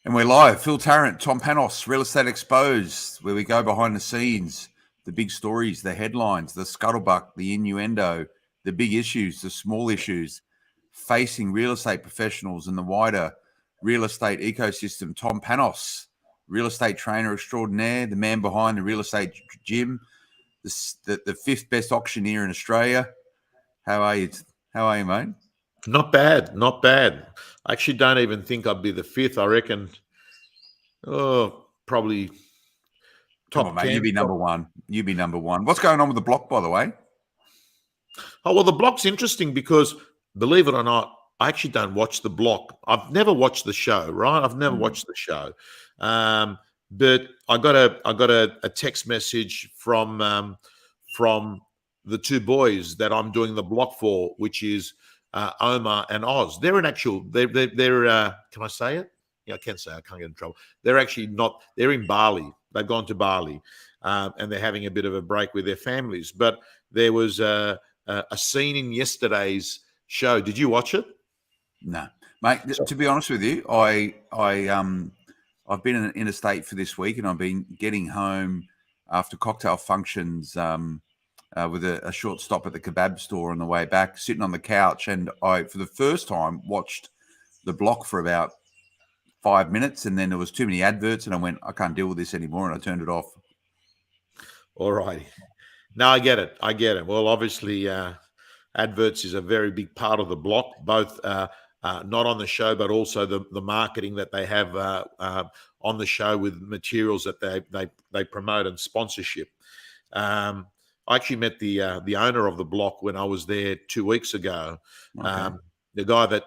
And we're live. Phil Tarrant, Tom Panos, Real Estate Exposed, where we go behind the scenes, the big stories, the headlines, the scuttlebutt, the innuendo, the big issues, the small issues facing real estate professionals and the wider real estate ecosystem. Tom Panos, real estate trainer extraordinaire, the man behind the real estate gym, the fifth best auctioneer in Australia. How are you? How are you, mate? Not bad, not bad. I actually don't even think I'd be the fifth. I reckon, probably Come top on, mate. 10. You be number one. You be number one. What's going on with the block, by the way? Oh, well, the block's interesting because, believe it or not, I actually don't watch the block. I've never watched the show, right? I've never watched the show. But I got a text message from the two boys that I'm doing the block for, which is Omar and Oz. They're can I say it? Yeah, I can say it. I can't get in trouble. They're actually not. They're in Bali. They've gone to Bali, and they're having a bit of a break with their families. But there was a scene in yesterday's show. Did you watch it? No, mate. To be honest with you, I've been in an interstate for this week, and I've been getting home after cocktail functions with a short stop at the kebab store on the way back, sitting on the couch, and I, for the first time, watched the block for about 5 minutes, and then there was too many adverts, and I went, I can't deal with this anymore, and I turned it off. All righty. No, I get it. I get it. Well, obviously, adverts is a very big part of the block, both not on the show, but also the marketing that they have on the show with materials that they promote and sponsorship. I actually met the owner of the block when I was there 2 weeks ago. Okay. The guy that,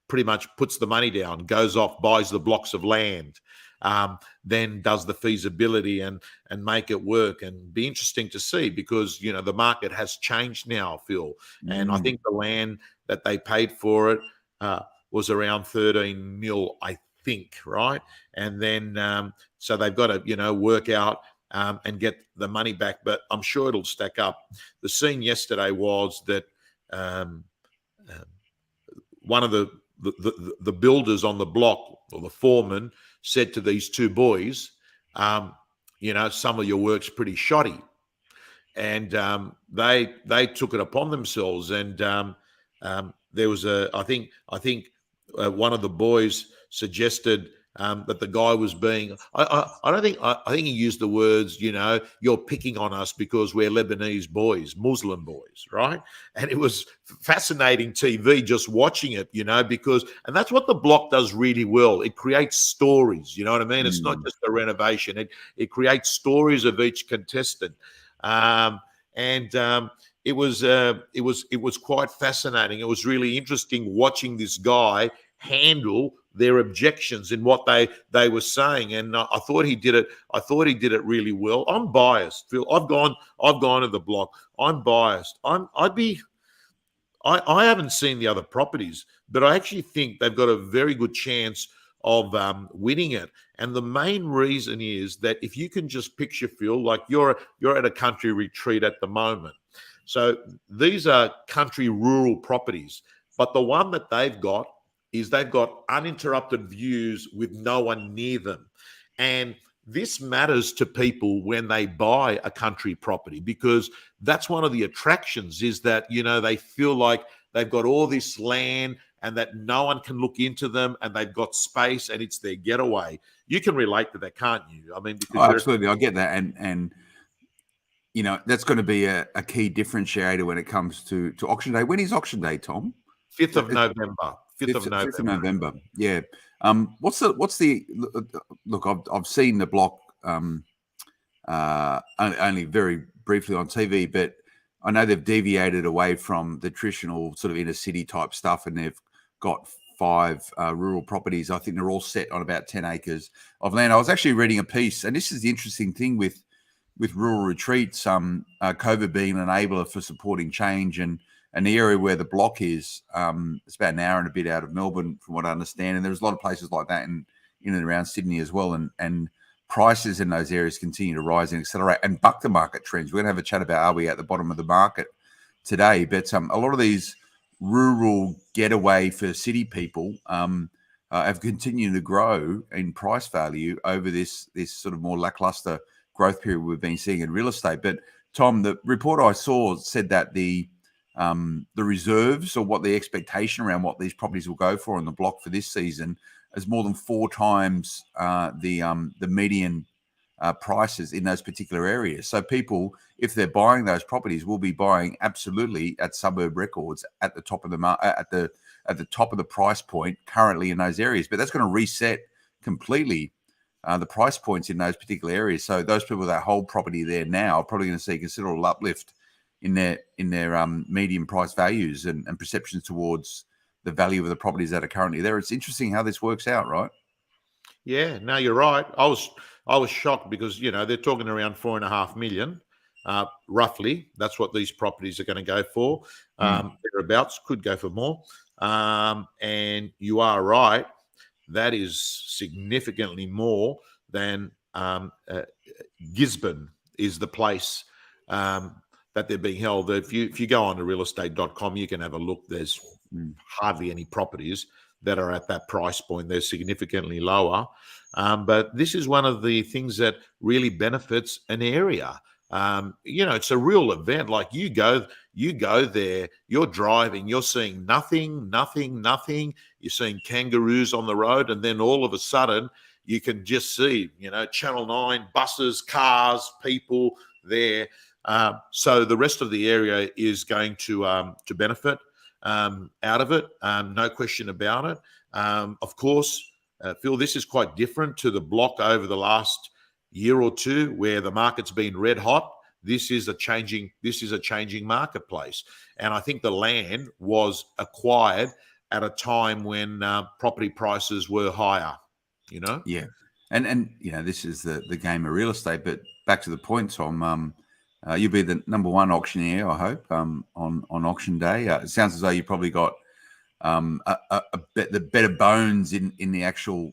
pretty much puts the money down, goes off, buys the blocks of land, then does the feasibility and make it work. And be interesting to see because, the market has changed now, Phil. And I think the land that they paid for it was around 13 mil, I think, right? And then so they've got to, work out and get the money back, but I'm sure it'll stack up. The scene yesterday was that one of the builders on the block, or the foreman, said to these two boys, some of your work's pretty shoddy. And they took it upon themselves. And there was I think one of the boys suggested that the guy was being, I think he used the words, you're picking on us because we're Lebanese boys, Muslim boys, right? And it was fascinating TV just watching it, because, and that's what the block does really well. It creates stories, you know what I mean? It's not just a renovation. It creates stories of each contestant. It was quite fascinating. It was really interesting watching this guy handle their objections in what they were saying, and I thought he did it. I thought he did it really well. I'm biased, Phil. I've gone to the block. I'm biased. I haven't seen the other properties, but I actually think they've got a very good chance of winning it. And the main reason is that if you can just picture, Phil, like you're at a country retreat at the moment. So these are country rural properties, but the one that they've got is they've got uninterrupted views with no one near them. And this matters to people when they buy a country property, because that's one of the attractions, is that, they feel like they've got all this land and that no one can look into them, and they've got space and it's their getaway. You can relate to that, can't you? I mean, because absolutely. I get that. And that's going to be a key differentiator when it comes to auction day. When is auction day, Tom? 5th of November. 5th of November. Yeah. What's the look? I've seen the block only very briefly on TV, but I know they've deviated away from the traditional sort of inner city type stuff, and they've got 5 rural properties. I think they're all set on about 10 acres of land. I was actually reading a piece, and this is the interesting thing with rural retreats. COVID being an enabler for supporting change, and the area where the block is, it's about an hour and a bit out of Melbourne, from what I understand. And there's a lot of places like that in and around Sydney as well. And prices in those areas continue to rise and accelerate and buck the market trends. We're going to have a chat about, are we at the bottom of the market today? But a lot of these rural getaway for city people have continued to grow in price value over this sort of more lackluster growth period we've been seeing in real estate. But Tom, the report I saw said that the reserves, or what the expectation around what these properties will go for on the block for this season, is more than 4 times the median prices in those particular areas. So people, if they're buying those properties, will be buying absolutely at suburb records at the top of the at the top of the price point currently in those areas. But that's going to reset completely the price points in those particular areas. So those people that hold property there now are probably going to see considerable uplift in their median price values and perceptions towards the value of the properties that are currently there. It's interesting how this works out, right? Yeah, no, you're right. I was shocked because they're talking around 4.5 million, roughly. That's what these properties are going to go for. Thereabouts, could go for more. And you are right. That is significantly more than Gisborne is the place that they're being held. If you go on to realestate.com, you can have a look. There's hardly any properties that are at that price point. They're significantly lower. But this is one of the things that really benefits an area. It's a real event. Like you go there, you're driving, you're seeing nothing. You're seeing kangaroos on the road, and then all of a sudden you can just see, Channel 9, buses, cars, people there. So the rest of the area is going to benefit out of it, no question about it. Of course, Phil, this is quite different to the block over the last year or two, where the market's been red hot. This is a changing marketplace, and I think the land was acquired at a time when property prices were higher. Yeah, and this is the game of real estate. But back to the point, Tom. You'll be the number one auctioneer, I hope, on auction day. It sounds as though you probably got the better bones in the actual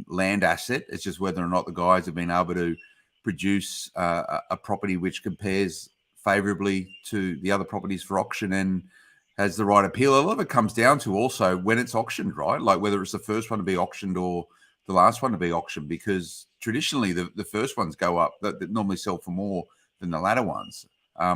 land asset. It's just whether or not the guys have been able to produce a property which compares favourably to the other properties for auction and has the right appeal. A lot of it comes down to also when it's auctioned, right? Like whether it's the first one to be auctioned or the last one to be auctioned, because traditionally the first ones go up, that normally sell for more than the latter ones. I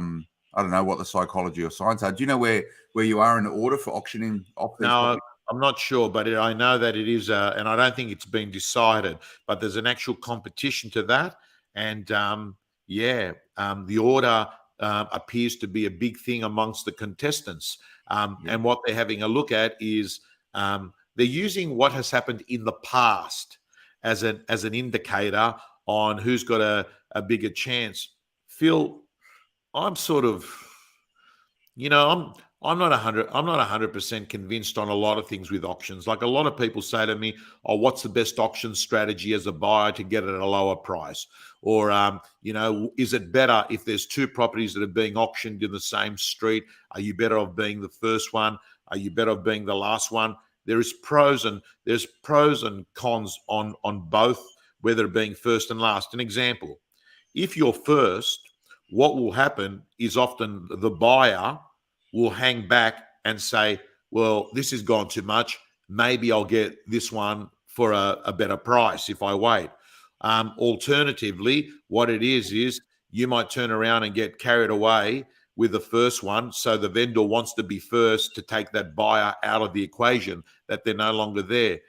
don't know what the psychology or science are. Do you know where you are in the order for auctioning off these properties? I'm not sure, but I know that it is, and I don't think it's been decided, but there's an actual competition to that. And the order appears to be a big thing amongst the contestants. And what they're having a look at is they're using what has happened in the past as an indicator on who's got a bigger chance. Phil, I'm sort of, I'm not 100% convinced on a lot of things with auctions. Like a lot of people say to me, "Oh, what's the best auction strategy as a buyer to get it at a lower price?" Or, is it better if there's 2 properties that are being auctioned in the same street? Are you better off being the first one? Are you better off being the last one? There's pros and cons on both, whether being first and last. An example: if you're first, what will happen is often the buyer will hang back and say, well, this has gone too much. Maybe I'll get this one for a better price if I wait. Alternatively, what it is you might turn around and get carried away with the first one. So the vendor wants to be first to take that buyer out of the equation, that they're no longer there.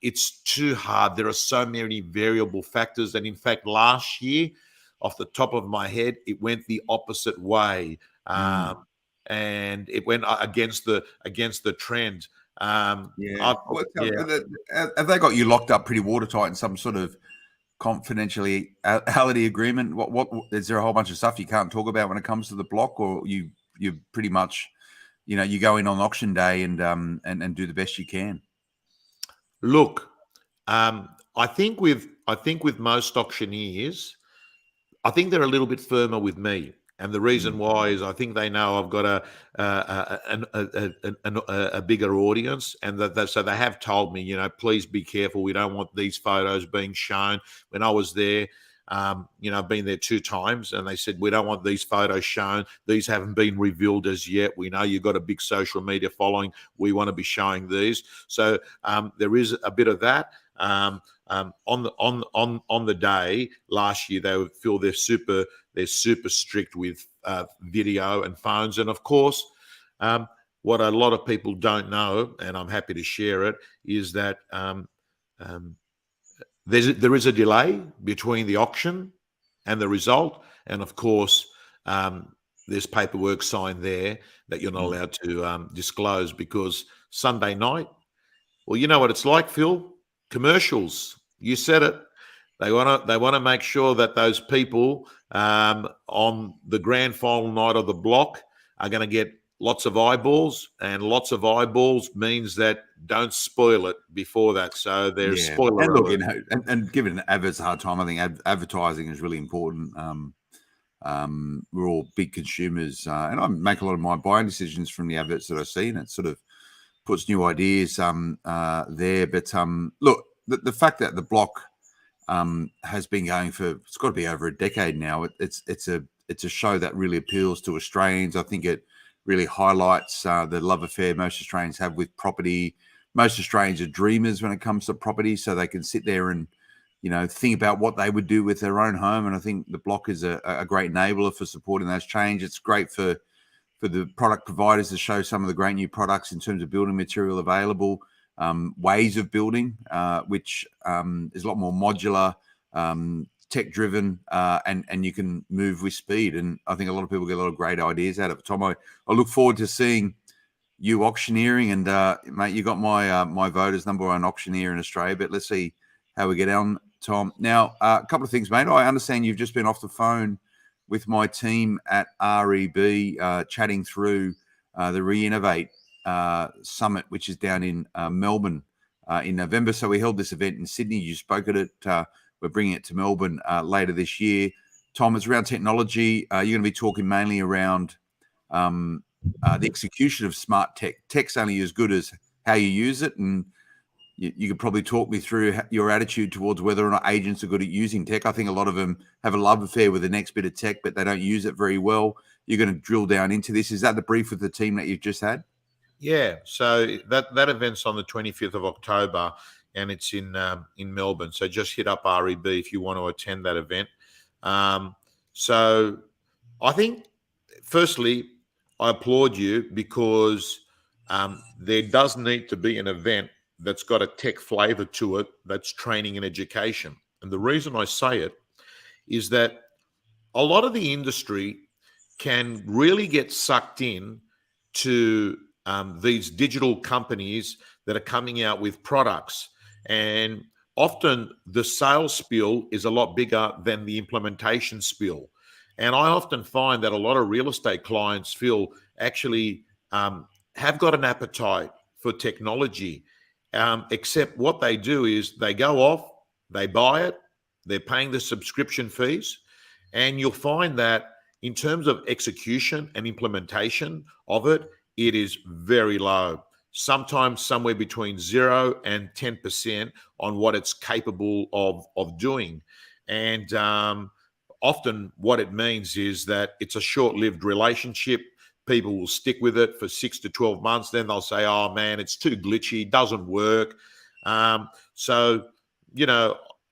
It's too hard. There are so many variable factors. And in fact, last year, off the top of my head, it went the opposite way. And it went against the trend. Have they got you locked up pretty watertight in some sort of confidentiality agreement? What is there a whole bunch of stuff you can't talk about when it comes to the block, or you pretty much, you go in on auction day and do the best you can? Look, I think with most auctioneers, I think they're a little bit firmer with me. And the reason why is I think they know I've got a bigger audience, and so they have told me, please be careful. We don't want these photos being shown. When I was there, I've been there 2 times, and they said, we don't want these photos shown. These haven't been revealed as yet. We know you've got a big social media following. We want to be showing these. So there is a bit of that. On the day last year, they would feel they're super strict with video and phones. And of course, what a lot of people don't know, and I'm happy to share it, is that there is a delay between the auction and the result. And of course, there's paperwork signed there that you're not allowed to disclose, because Sunday night, well, you know what it's like, Phil. Commercials. You said it. They want to make sure that those people on the grand final night of the block are going to get lots of eyeballs, and lots of eyeballs means that don't spoil it before that. So there's spoiler and look, alert. and giving adverts a hard time. I think advertising is really important. We're all big consumers, and I make a lot of my buying decisions from the adverts that I see, and it sort of puts new ideas there. But look, the fact that the block has been going for, it's got to be over a decade now. It's a show that really appeals to Australians. I think it really highlights the love affair most Australians have with property. Most Australians are dreamers when it comes to property, so they can sit there and, think about what they would do with their own home. And I think the block is a great enabler for supporting those changes. It's great for the product providers to show some of the great new products in terms of building material available, ways of building, which is a lot more modular, tech-driven, and you can move with speed. And I think a lot of people get a lot of great ideas out of it. Tom, I look forward to seeing you auctioneering, and mate, you got my vote as number 1 auctioneer in Australia. But let's see how we get on, Tom. Now, a couple of things, mate. I understand you've just been off the phone with my team at REB, chatting through the Reinnovate Summit, which is down in Melbourne in November. So we held this event in Sydney. You spoke at it. We're bringing it to Melbourne later this year. Tom, it's around technology. You're going to be talking mainly around the execution of smart tech. Tech's only as good as how you use it. And you could probably talk me through your attitude towards whether or not agents are good at using tech. I think a lot of them have a love affair with the next bit of tech, but they don't use it very well. You're going to drill down into this. Is that the brief with the team that you've just had? Yeah. So that event's on the 25th of October, and it's in Melbourne. So just hit up REB if you want to attend that event. So I think, firstly, I applaud you, because there does need to be an event that's got a tech flavor to it, that's training and education. And the reason I say it is that a lot of the industry can really get sucked in to these digital companies that are coming out with products. And often the sales spiel is a lot bigger than the implementation spiel. And I often find that a lot of real estate clients feel actually have got an appetite for technology, except what they do is they go off, they buy it, they're paying the subscription fees, and you'll find that in terms of execution and implementation of it, it is very low. Sometimes somewhere between 0 and 10% on what it's capable of doing. And often what it means is that it's a short-lived relationship. People will stick with it for 6 to 12 months. Then they'll say, oh, man, it's too glitchy, doesn't work. So,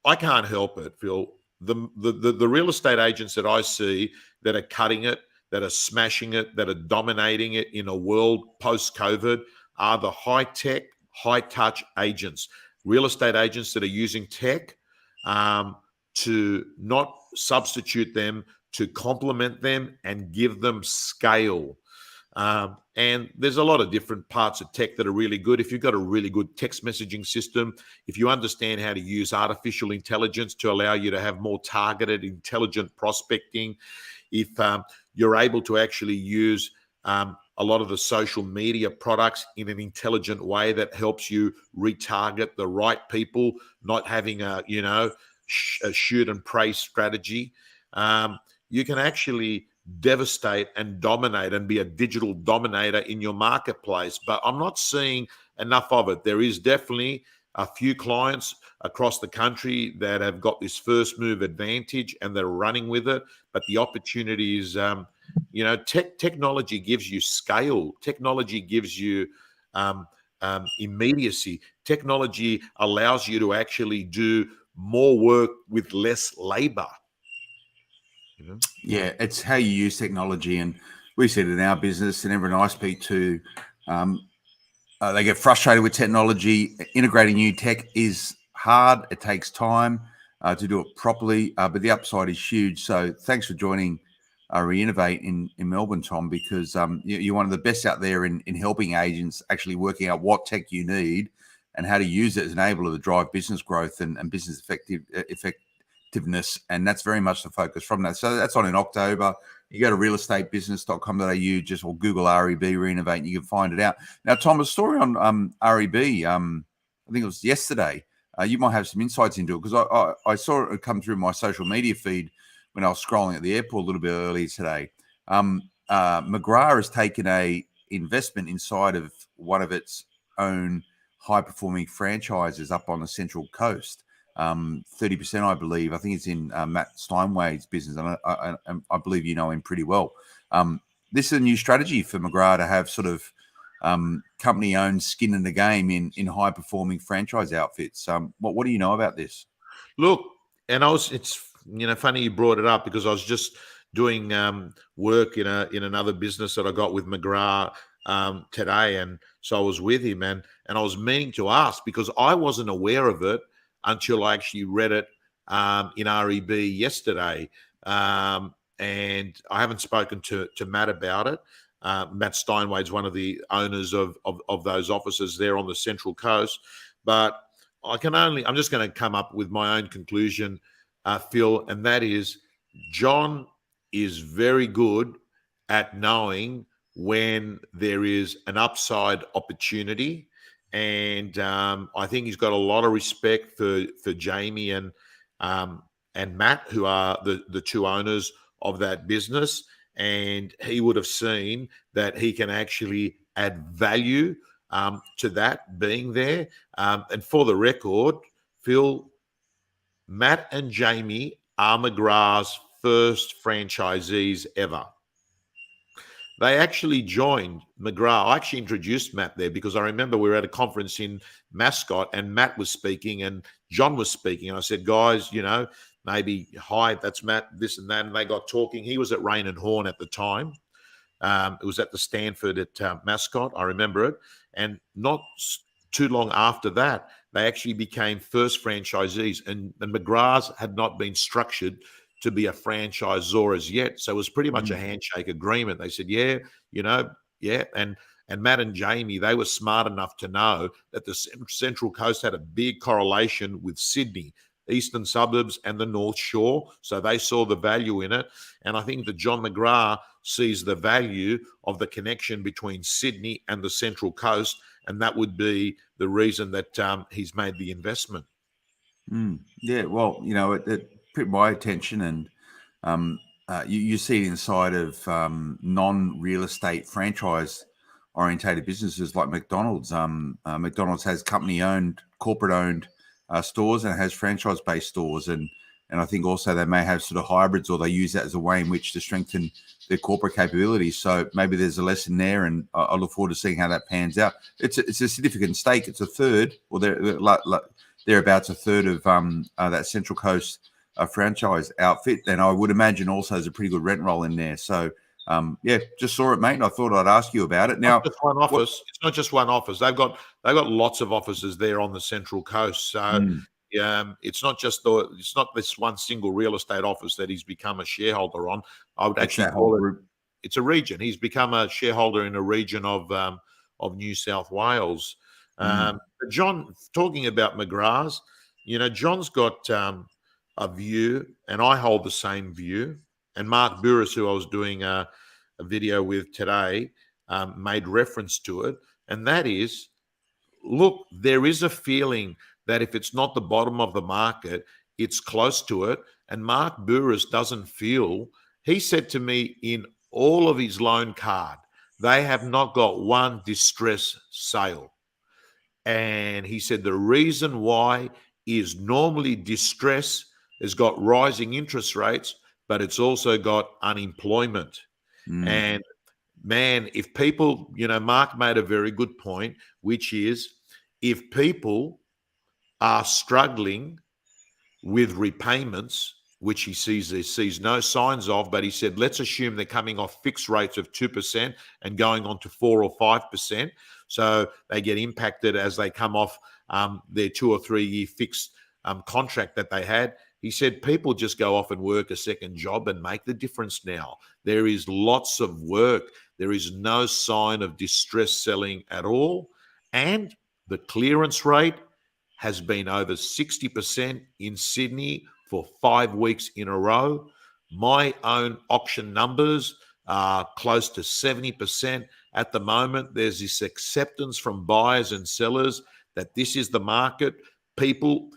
I can't help it, Phil. The real estate agents that I see that are cutting it, that are smashing it, that are dominating it in a world post-COVID are the high-tech, high-touch agents, real estate agents that are using tech to not substitute them, to complement them and give them scale. And there's a lot of different parts of tech that are really good. If you've got a really good text messaging system, if you understand how to use artificial intelligence to allow you to have more targeted, intelligent prospecting, if you're able to actually use a lot of the social media products in an intelligent way that helps you retarget the right people, not having a shoot and pray strategy, you can actually devastate and dominate and be a digital dominator in your marketplace. But I'm not seeing enough of it. There is definitely a few clients across the country that have got this first move advantage and they're running with it. But the opportunity is, technology gives you scale. Technology gives you immediacy. Technology allows you to actually do more work with less labor. Yeah, it's how you use technology. And we see it in our business, and everyone I speak to, they get frustrated with technology. Integrating new tech is hard. It takes time to do it properly, but the upside is huge. So thanks for joining Reinnovate in Melbourne, Tom, because you're one of the best out there in helping agents actually working out what tech you need and how to use it as an enabler to drive business growth and business effectiveness. And that's very much the focus from that. So that's on in October. You go to realestatebusiness.com.au, just or Google REB Reinnovate, and you can find it out. Now, Tom, a story on REB, I think it was yesterday. You might have some insights into it, because I saw it come through my social media feed when I was scrolling at the airport a little bit earlier today. McGrath has taken a investment inside of one of its own high-performing franchises up on the Central Coast. 30%, I believe. I think it's in Matt Steinway's business, and I believe you know him pretty well. This is a new strategy for McGrath to have sort of company-owned skin in the game in high-performing franchise outfits. What do you know about this? Look, and it's funny you brought it up, because I was just doing work in another business that I got with McGrath today, and so I was with him, and I was meaning to ask, because I wasn't aware of it until I actually read it in REB yesterday. And I haven't spoken to Matt about it. Matt Steinway is one of the owners of those offices there on the Central Coast. But I'm just going to come up with my own conclusion, Phil, and that is John is very good at knowing when there is an upside opportunity. And I think he's got a lot of respect for Jamie and Matt, who are the two owners of that business. And he would have seen that he can actually add value to that being there. And for the record, Phil, Matt and Jamie are McGrath's first franchisees ever. They actually joined McGrath. I actually introduced Matt there, because I remember we were at a conference in Mascot and Matt was speaking and John was speaking. And I said, guys, maybe, hi, that's Matt, this and that. And they got talking. He was at Rain and Horn at the time. It was at the Stanford at Mascot. I remember it. And not too long after that, they actually became first franchisees. And McGrath's had not been structured to be a franchisor as yet. So it was pretty much a handshake agreement. They said, yeah. And Matt and Jamie, they were smart enough to know that the Central Coast had a big correlation with Sydney, eastern suburbs and the North Shore. So they saw the value in it. And I think that John McGrath sees the value of the connection between Sydney and the Central Coast. And that would be the reason that he's made the investment. Yeah, well, it put my attention, and you see it inside of non-real estate franchise orientated businesses like McDonald's. McDonald's has company-owned, corporate-owned stores, and it has franchise-based stores, and I think also they may have sort of hybrids, or they use that as a way in which to strengthen their corporate capabilities. So maybe there's a lesson there, and I look forward to seeing how that pans out. It's a significant stake. It's a third, or thereabouts a third of that Central Coast franchise outfit, and I would imagine also there's a pretty good rent roll in there. So just saw it, mate, and I thought I'd ask you about it. Now, just one office. It's not just one office. They've got lots of offices there on the Central Coast. So it's not this one single real estate office that he's become a shareholder on. I would actually call it. It's a region. He's become a shareholder in a region of New South Wales. John, talking about McGrath's, John's got a view, and I hold the same view. And Mark Burris, who I was doing a video with today, made reference to it. And that is, look, there is a feeling that if it's not the bottom of the market, it's close to it. And Mark Burris doesn't feel, he said to me, in all of his loan card, they have not got one distress sale. And he said the reason why is normally distress has got rising interest rates, but it's also got unemployment. And man, if people, Mark made a very good point, which is if people are struggling with repayments, which he sees no signs of, but he said, let's assume they're coming off fixed rates of 2% and going on to 4 or 5%. So they get impacted as they come off their 2 or 3 year fixed contract that they had. He said people just go off and work a second job and make the difference now. There is lots of work. There is no sign of distress selling at all. And the clearance rate has been over 60% in Sydney for 5 weeks in a row. My own auction numbers are close to 70% at the moment. There's this acceptance from buyers and sellers that this is the market. People,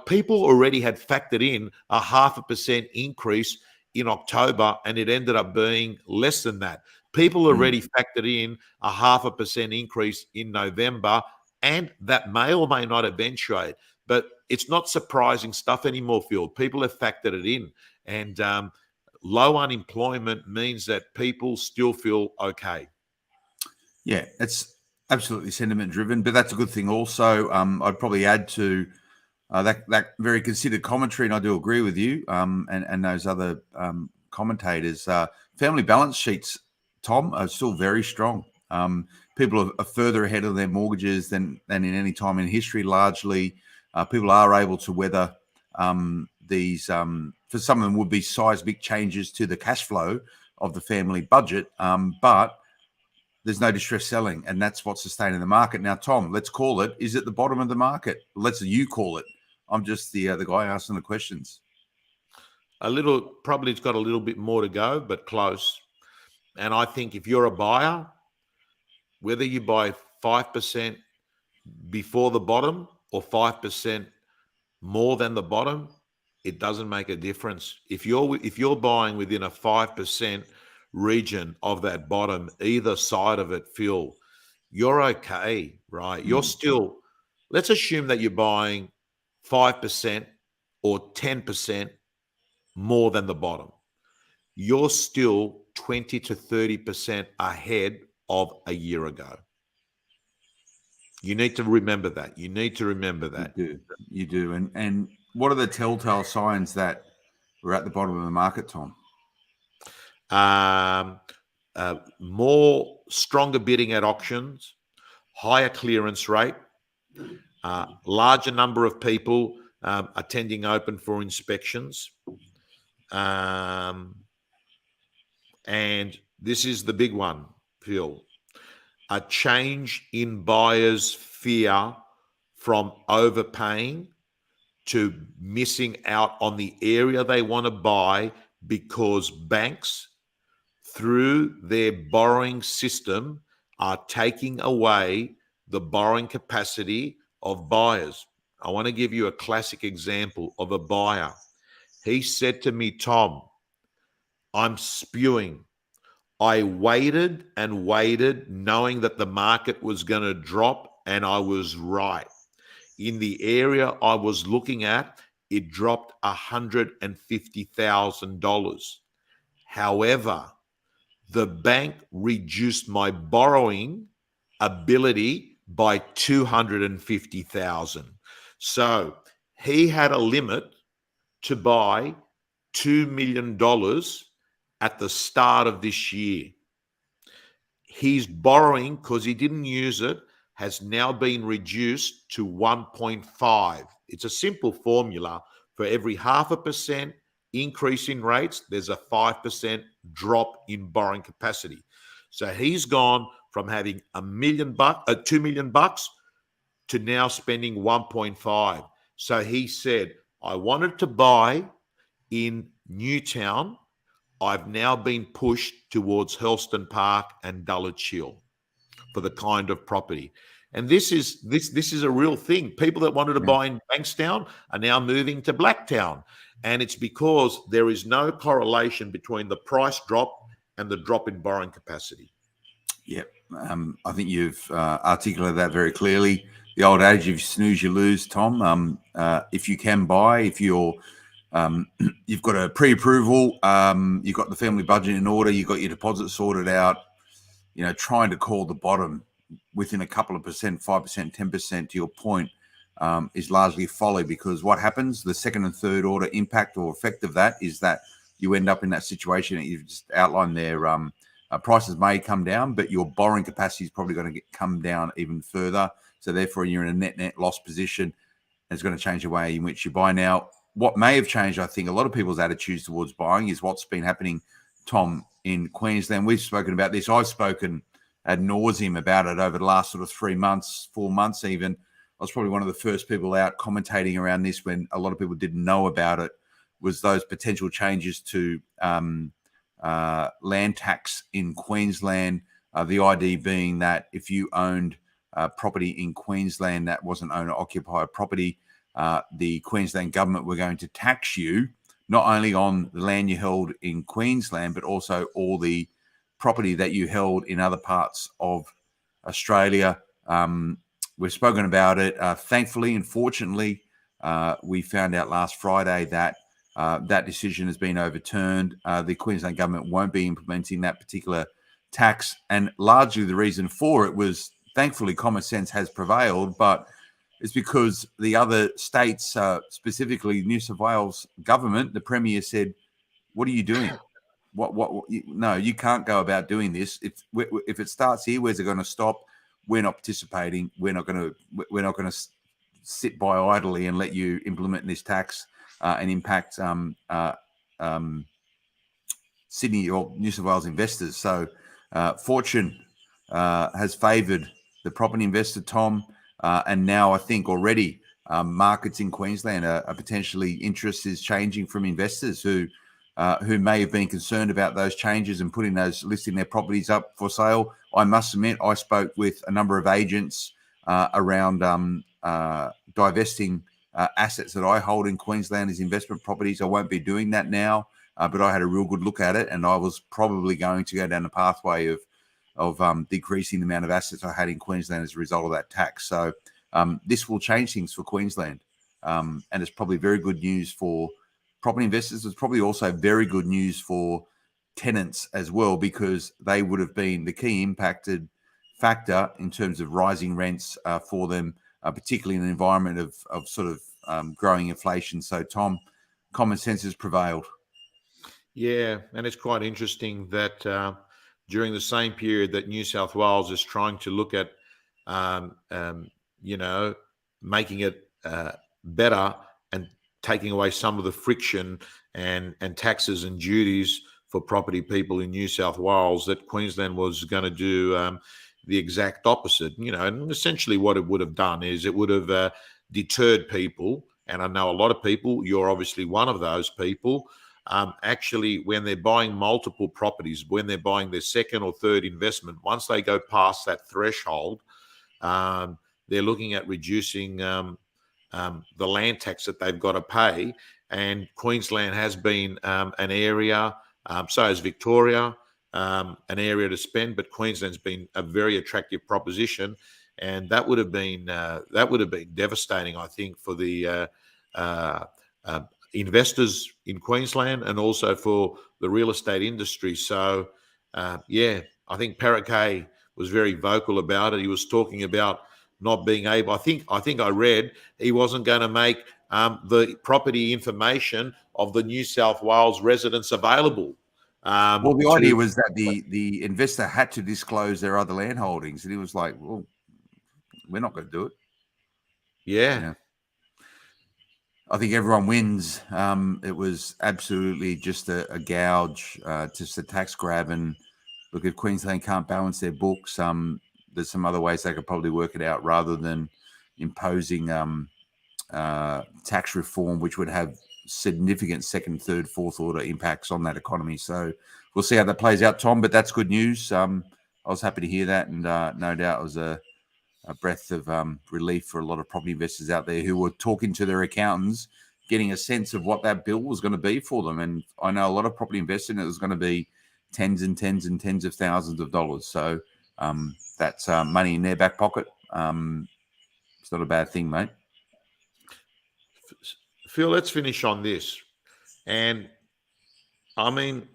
people already had factored in a 0.5% increase in October, and it ended up being less than that. People already factored in a 0.5% increase in November, and that may or may not eventuate. But it's not surprising stuff anymore, Phil. People have factored it in. And low unemployment means that people still feel okay. Yeah, it's absolutely sentiment driven, but that's a good thing also. I'd probably add to that very considered commentary, and I do agree with you and those other commentators. Family balance sheets, Tom, are still very strong. People are further ahead of their mortgages than in any time in history, largely. People are able to weather these, for some of them would be seismic changes to the cash flow of the family budget, but there's no distress selling, and that's what's sustaining the market. Now, Tom, let's call it. Is it the bottom of the market? Let's you call it. I'm just the guy asking the questions. Probably it's got a little bit more to go, but close. And I think if you're a buyer, whether you buy 5% before the bottom or 5% more than the bottom, it doesn't make a difference. If you're buying within a 5% region of that bottom, either side of it, Phil, you're okay, right? You're still, let's assume that you're buying 5% or 10% more than the bottom. You're still 20 to 30% ahead of a year ago. You need to remember that. You do. And what are the telltale signs that we're at the bottom of the market, Tom? More stronger bidding at auctions, higher clearance rate, larger number of people attending open for inspections. And this is the big one, Phil. A change in buyers' fear from overpaying to missing out on the area they want to buy because banks, through their borrowing system, are taking away the borrowing capacity of buyers. I want to give you a classic example of a buyer. He said to me, Tom, I'm spewing. I waited and waited knowing that the market was going to drop, and I was right. In the area I was looking at, it dropped $150,000. However, the bank reduced my borrowing ability by $250,000. So he had a limit to buy $2 million at the start of this year. His borrowing, because he didn't use it, has now been reduced to 1.5. It's a simple formula. For every 0.5% increase in rates, there's a 5% drop in borrowing capacity. So he's gone from having $2 million to now spending 1.5. So he said, I wanted to buy in Newtown. I've now been pushed towards Hurlstone Park and Dulwich Hill for the kind of property. And this is a real thing. People that wanted to buy in Bankstown are now moving to Blacktown. And it's because there is no correlation between the price drop and the drop in borrowing capacity. Yep. I think you've articulated that very clearly. The old adage, if you snooze, you lose, Tom. If you can buy, if you're you've got a pre-approval, you've got the family budget in order, you've got your deposit sorted out, trying to call the bottom within a couple of percent, 5%, 10%, to your point, is largely folly, because what happens, the second and third order impact or effect of that is that you end up in that situation that you've just outlined there. Prices may come down, but your borrowing capacity is probably going to come down even further. So therefore, you're in a net loss position, and it's going to change the way in which you buy. Now, what may have changed, I think, a lot of people's attitudes towards buying is what's been happening, Tom, in Queensland. We've spoken about this. I've spoken ad nauseum about it over the last sort of 3 months, 4 months even. I was probably one of the first people out commentating around this when a lot of people didn't know about it, was those potential changes to land tax in Queensland. The idea being that if you owned property in Queensland that wasn't owner-occupied property, the Queensland government were going to tax you not only on the land you held in Queensland, but also all the property that you held in other parts of Australia. We've spoken about it. Thankfully and fortunately, we found out last Friday that that decision has been overturned. The Queensland government won't be implementing that particular tax, and largely the reason for it was, thankfully, common sense has prevailed, but it's because the other states, specifically New South Wales government, the Premier said, "What are you doing? No, you can't go about doing this. If it starts here, where's it going to stop? We're not participating. We're not going to sit by idly and let you implement this tax and impact Sydney or New South Wales investors." So fortune has favoured the property investor, Tom, and now I think already markets in Queensland are potentially, interest is changing from investors who may have been concerned about those changes and listing their properties up for sale. I must admit, I spoke with a number of agents around divesting assets that I hold in Queensland as investment properties. I won't be doing that now, but I had a real good look at it, and I was probably going to go down the pathway of decreasing the amount of assets I had in Queensland as a result of that tax. So this will change things for Queensland, and it's probably very good news for property investors. It's probably also very good news for tenants as well, because they would have been the key impacted factor in terms of rising rents for them, particularly in an environment of sort of growing inflation. So, Tom, common sense has prevailed. Yeah, and it's quite interesting that during the same period that New South Wales is trying to look at, making it better and taking away some of the friction and taxes and duties for property people in New South Wales, that Queensland was going to do the exact opposite. And essentially what it would have done is it would have deterred people. And I know a lot of people, you're obviously one of those people, actually, when they're buying multiple properties, when they're buying their second or third investment, once they go past that threshold, they're looking at reducing the land tax that they've got to pay. And Queensland has been an area, so has Victoria, an area to spend, but Queensland's been a very attractive proposition, and that would have been devastating, I think, for the investors in Queensland and also for the real estate industry. So, I think Paraquet was very vocal about it. He was talking about not being able. I think I read he wasn't going to make the property information of the New South Wales residents available. Well, the idea was that the investor had to disclose their other land holdings, and he was like, "Well, we're not going to do it." Yeah. I think everyone wins. It was absolutely just a gouge, just a tax grab. And look, if Queensland can't balance their books, there's some other ways they could probably work it out rather than imposing tax reform, which would have significant second, third, fourth order impacts on that economy. So we'll see how that plays out, Tom, but that's good news. I was happy to hear that, and no doubt it was a breath of relief for a lot of property investors out there who were talking to their accountants, getting a sense of what that bill was going to be for them. And I know a lot of property investors, it was going to be tens and tens and tens of thousands of dollars. So that's money in their back pocket. It's not a bad thing, mate. Phil, let's finish on this. And I mean,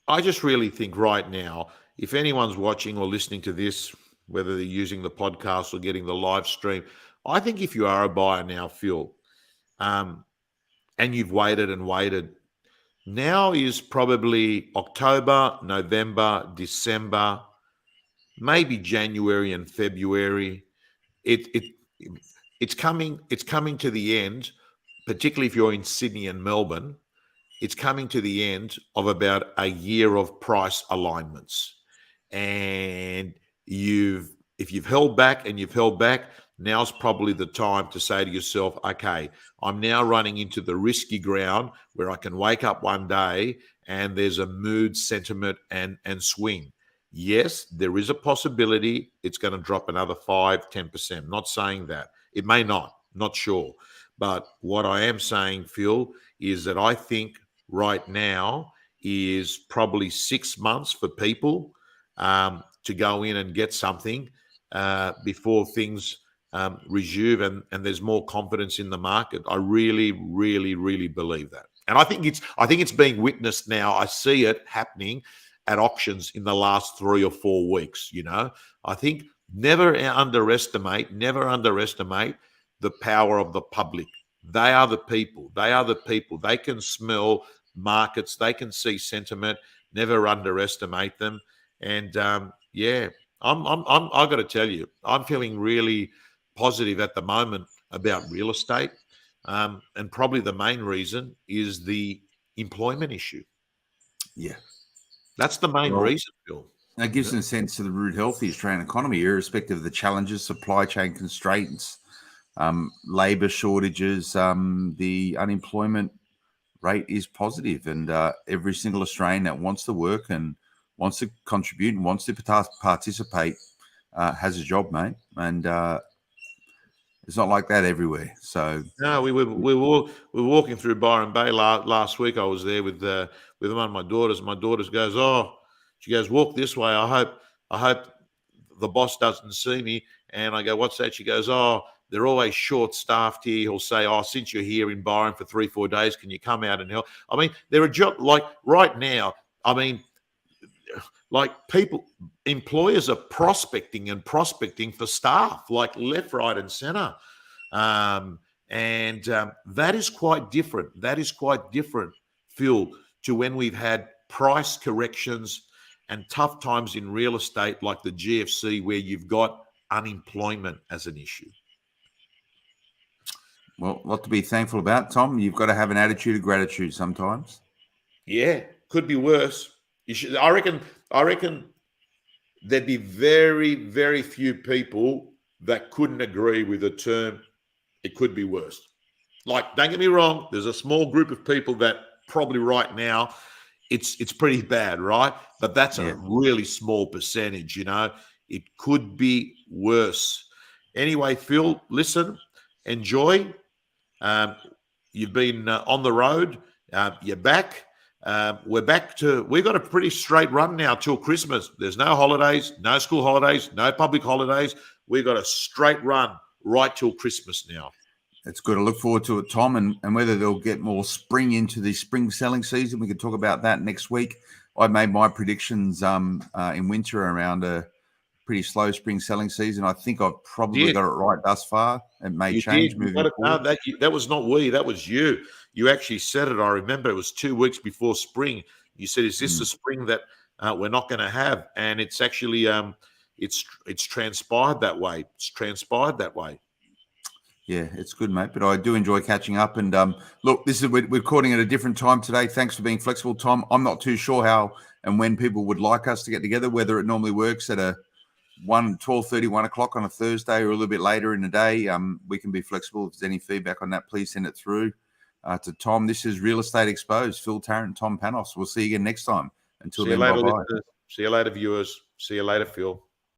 I just really think right now, if anyone's watching or listening to this, whether they're using the podcast or getting the live stream, I think if you are a buyer now, Phil, and you've waited and waited, now is probably October, November, December, maybe January and February. It's coming to the end, particularly if you're in Sydney and Melbourne. It's coming to the end of about a year of price alignments. And if you've held back, now's probably the time to say to yourself, okay, I'm now running into the risky ground where I can wake up one day and there's a mood, sentiment, and swing. Yes, there is a possibility it's going to drop another 5-10%. Not saying that. It may not sure. But what I am saying, Phil, is that I think right now is probably 6 months for people to go in and get something before things resume and there's more confidence in the market. I really, really, really believe that. And I think it's being witnessed now. I see it happening at auctions in the last 3 or 4 weeks. I think never underestimate the power of the public. They are the people. They can smell markets. They can see sentiment. Never underestimate them. And I got to tell you, I'm feeling really positive at the moment about real estate. And probably the main reason is the employment issue. Yeah. That's the main reason, Phil. That gives a sense of the rude health of the Australian economy, irrespective of the challenges, supply chain constraints, labour shortages. The unemployment rate is positive, and every single Australian that wants to work and wants to contribute and wants to participate has a job, mate. And it's not like that everywhere. So no, we were walking through Byron Bay last week. I was there with one of my daughters. My daughter goes, walk this way. I hope the boss doesn't see me. And I go, what's that? She goes, they're always short-staffed here. He'll say, since you're here in Byron for 3-4 days, can you come out and help? I mean, there are jobs like right now. I mean, like employers are prospecting for staff, like left, right, and centre. And that is quite different. That is quite different, Phil, to when we've had price corrections and tough times in real estate like the GFC, where you've got unemployment as an issue. Well, a lot to be thankful about, Tom. You've got to have an attitude of gratitude sometimes. Yeah, could be worse. I reckon there'd be very, very few people that couldn't agree with the term, it could be worse. Like, don't get me wrong, there's a small group of people that probably right now it's pretty bad, right? But that's a really small percentage, It could be worse. Anyway, Phil, listen, enjoy. You've been on the road. You're back. We've got a pretty straight run now till Christmas. There's no holidays, no school holidays, no public holidays. We've got a straight run right till Christmas now. It's good. I look forward to it, Tom, and whether they'll get more spring into the spring selling season. We can talk about that next week. I made my predictions in winter around a pretty slow spring selling season. I think I've probably got it right thus far. It may change moving forward. That was not we. That was you. You actually said it. I remember it was 2 weeks before spring. You said, "Is this the spring that we're not going to have?" And it's actually it's transpired that way. It's transpired that way. Yeah, it's good, mate. But I do enjoy catching up. And look, we're recording at a different time today. Thanks for being flexible, Tom. I'm not too sure how and when people would like us to get together, whether it normally works at a 12:30, 1 o'clock on a Thursday or a little bit later in the day. We can be flexible. If there's any feedback on that, please send it through to Tom. This is Real Estate Exposed. Phil Tarrant, Tom Panos. We'll see you again next time. Until then, bye-bye. See you later, viewers. See you later, Phil.